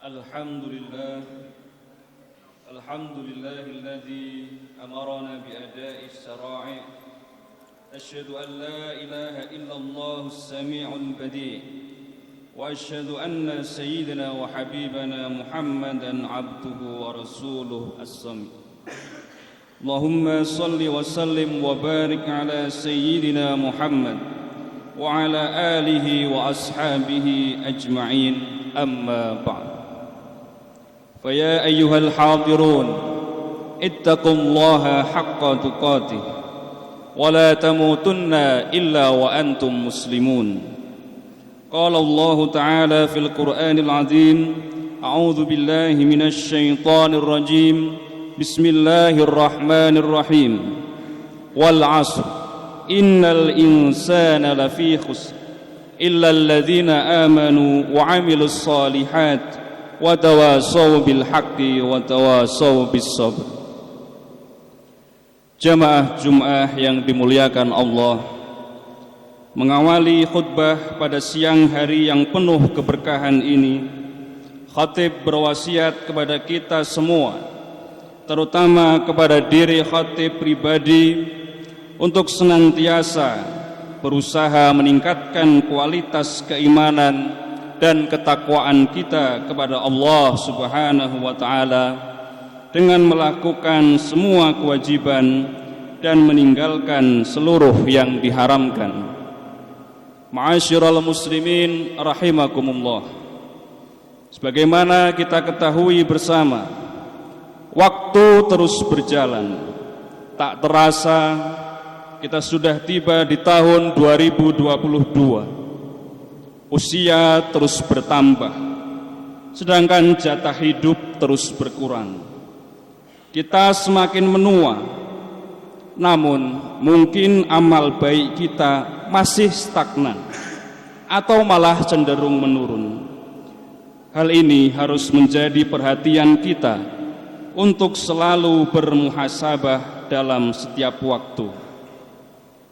الحمد لله الذي أمرنا بأداء الشرائع. أشهد أن لا إله إلا الله السميع البديع، وأشهد أن سيدنا وحبيبنا محمدا عبده ورسوله الصمد. اللهم صل وسلم وبارك على سيدنا محمد وعلى آله وأصحابه أجمعين. أما بعد، فيا أيها الحاضرون اتقوا الله حق تقاته ولا تموتن إلا وأنتم مسلمون. قال الله تعالى في القرآن العظيم: أعوذ بالله من الشيطان الرجيم، بسم الله الرحمن الرحيم، والعصر إن الإنسان لفي خسر إلا الذين آمنوا وعملوا الصالحات وتواصوا بالحق وتواصوا بالصبر. Jamaah Jum'ah yang dimuliakan Allah, mengawali khutbah pada siang hari yang penuh keberkahan ini, khatib berwasiat kepada kita semua, terutama kepada diri khatib pribadi, untuk senantiasa berusaha meningkatkan kualitas keimanan dan ketakwaan kita kepada Allah Subhanahu wa ta'ala dengan melakukan semua kewajiban dan meninggalkan seluruh yang diharamkan. Ma'asyiral muslimin rahimakumullah, sebagaimana kita ketahui bersama, waktu terus berjalan. Tak terasa kita sudah tiba di tahun 2022. Usia terus bertambah, sedangkan jatah hidup terus berkurang. Kita semakin menua, namun mungkin amal baik kita masih stagnan atau malah cenderung menurun. Hal ini harus menjadi perhatian kita untuk selalu bermuhasabah dalam setiap waktu.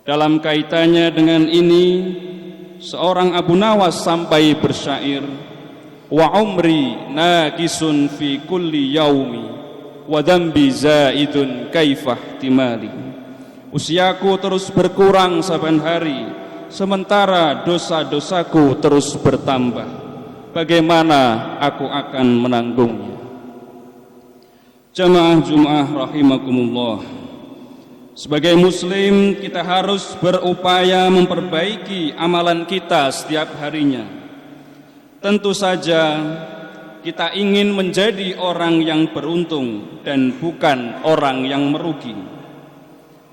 Dalam kaitannya dengan ini, seorang Abu Nawas sampai bersyair, wa umri naqisun fi kulli yaumi wa dzambi zaidun kaifah timali. Usiaku terus berkurang saban hari, sementara dosa-dosaku terus bertambah. Bagaimana aku akan menanggungnya? Jamaah Jum'ah rahimakumullah, sebagai muslim kita harus berupaya memperbaiki amalan kita setiap harinya. Tentu saja kita ingin menjadi orang yang beruntung dan bukan orang yang merugi.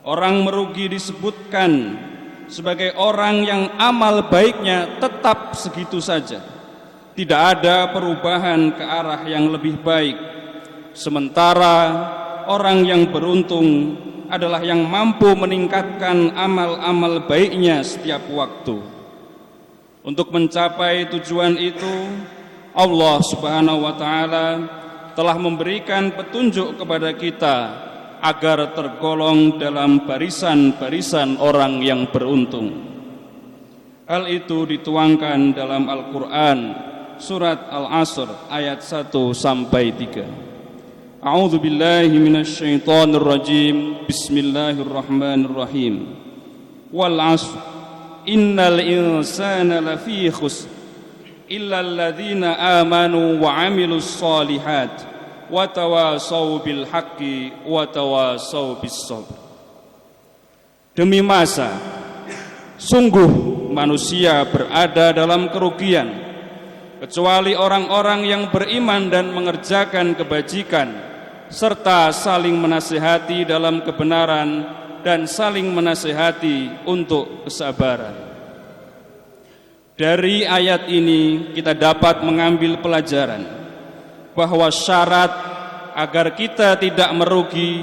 Orang merugi disebutkan sebagai orang yang amal baiknya tetap segitu saja, tidak ada perubahan ke arah yang lebih baik. Sementara orang yang beruntung adalah yang mampu meningkatkan amal-amal baiknya setiap waktu. Untuk mencapai tujuan itu, Allah Subhanahu wa ta'ala telah memberikan petunjuk kepada kita agar tergolong dalam barisan-barisan orang yang beruntung. Hal itu dituangkan dalam Al-Quran surat Al-Asr ayat 1-3. A'udzu billahi minasy syaithanir rajim. Bismillahirrahmanirrahim. Wal 'ashr innal insana lafi khusr illa alladzina amanu wa 'amilus shalihat wa tawasaw bil haqqi wa tawasaw bis sabr. Demi masa, sungguh manusia berada dalam kerugian, kecuali orang-orang yang beriman dan mengerjakan kebajikan, serta saling menasihati dalam kebenaran dan saling menasihati untuk kesabaran. Dari ayat ini kita dapat mengambil pelajaran bahwa syarat agar kita tidak merugi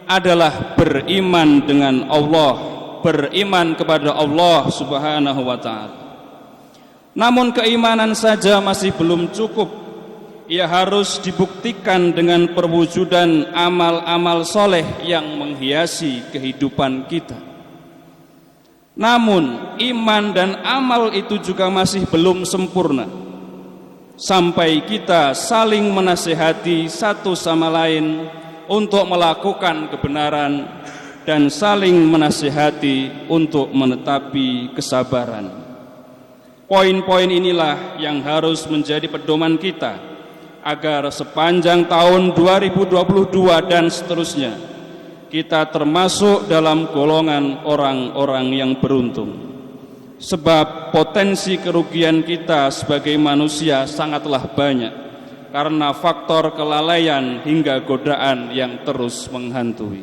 adalah beriman dengan Allah, beriman kepada Allah Subhanahu wa ta'ala. Namun keimanan saja masih belum cukup. Ia harus dibuktikan dengan perwujudan amal-amal soleh yang menghiasi kehidupan kita. Namun iman dan amal itu juga masih belum sempurna. sampai kita saling menasihati satu sama lain untuk melakukan kebenaran dan saling menasihati untuk menetapi kesabaran. Poin-poin inilah yang harus menjadi pedoman kita agar sepanjang tahun 2022 dan seterusnya kita termasuk dalam golongan orang-orang yang beruntung. Sebab potensi kerugian kita sebagai manusia sangatlah banyak karena faktor kelalaian hingga godaan yang terus menghantui.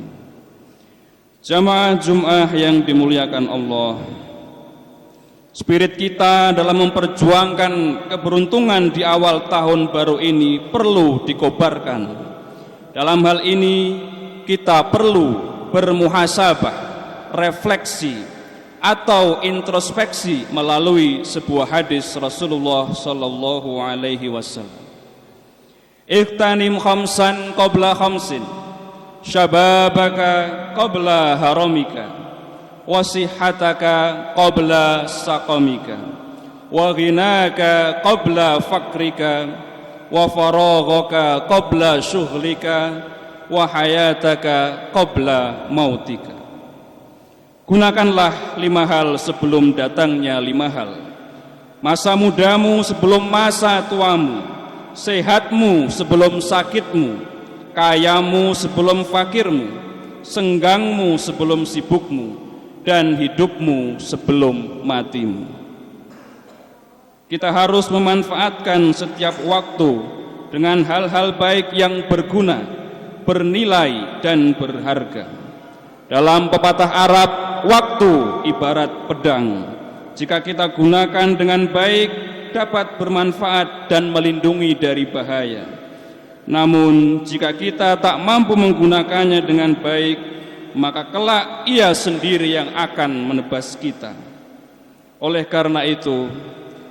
Jamaah Jumat yang dimuliakan Allah, spirit kita dalam memperjuangkan keberuntungan di awal tahun baru ini perlu dikobarkan. Dalam hal ini kita perlu bermuhasabah, refleksi atau introspeksi melalui sebuah hadis Rasulullah sallallahu alaihi wasallam. Ightanim khamsan qabla khamsin, syababaka qabla haramika, wasihataka qabla saqamika, wa ghinaka qabla fakrika, wa faraghaka qabla syughlika, wa hayataka qabla mautika. Gunakanlah 5 hal sebelum datangnya 5 hal. Masa mudamu sebelum masa tuamu, sehatmu sebelum sakitmu, kayamu sebelum fakirmu, senggangmu sebelum sibukmu, dan hidupmu sebelum matimu. Kita harus memanfaatkan setiap waktu dengan hal-hal baik yang berguna, bernilai, dan berharga. Dalam pepatah Arab, waktu ibarat pedang. Jika kita gunakan dengan baik, dapat bermanfaat dan melindungi dari bahaya. Namun, jika kita tak mampu menggunakannya dengan baik, maka kelak ia sendiri yang akan menebas kita. Oleh karena itu,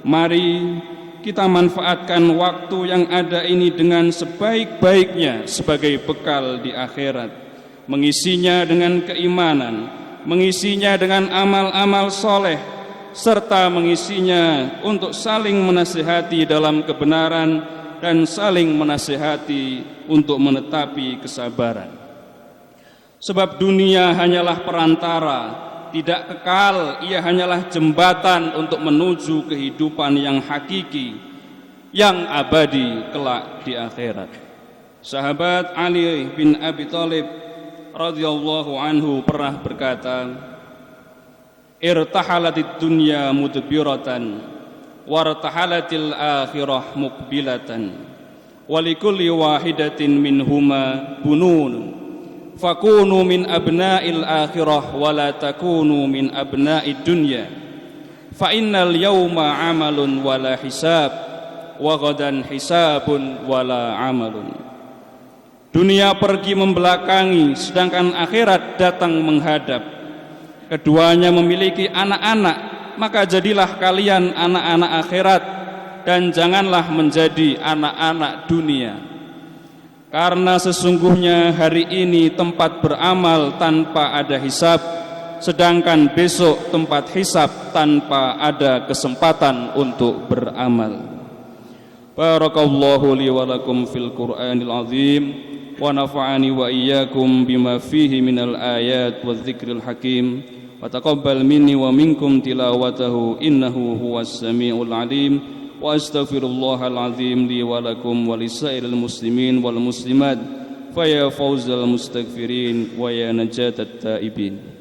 mari kita manfaatkan waktu yang ada ini dengan sebaik-baiknya sebagai bekal di akhirat. Mengisinya dengan keimanan, mengisinya dengan amal-amal soleh, serta mengisinya untuk saling menasihati dalam kebenaran dan saling menasihati untuk menetapi kesabaran. Sebab dunia hanyalah perantara, tidak kekal, ia hanyalah jembatan untuk menuju kehidupan yang hakiki, yang abadi kelak di akhirat. Sahabat Ali bin Abi Thalib radhiyallahu anhu pernah berkata, irtahalatid dunya mudbiratan wartahalatil akhirah muqbilatan walikulli wahidatin minhuma bunun fakunu min abna'il akhirah wala takunu min abna'id dunya fa innal yawma amalun wala hisab wa ghadan hisabun wala amalun. Dunia pergi membelakangi, sedangkan akhirat datang menghadap. Keduanya memiliki anak-anak, maka jadilah kalian anak-anak akhirat dan janganlah menjadi anak-anak dunia. Karena sesungguhnya hari ini tempat beramal tanpa ada hisab, sedangkan besok tempat hisab tanpa ada kesempatan untuk beramal. Barakallahu li wa lakum fil Qur'anil azim. Wa nafa'ani wa iyyakum bima fihi minal ayat wa dzikril hakim wa taqabbal minni wa minkum tilawatahu innahu huwas samiul alim wa astaghfirullahal azim li wa lakum wa lisairil muslimin wal muslimat fa ya fawzal mustaghfirin wa ya najatat taibin.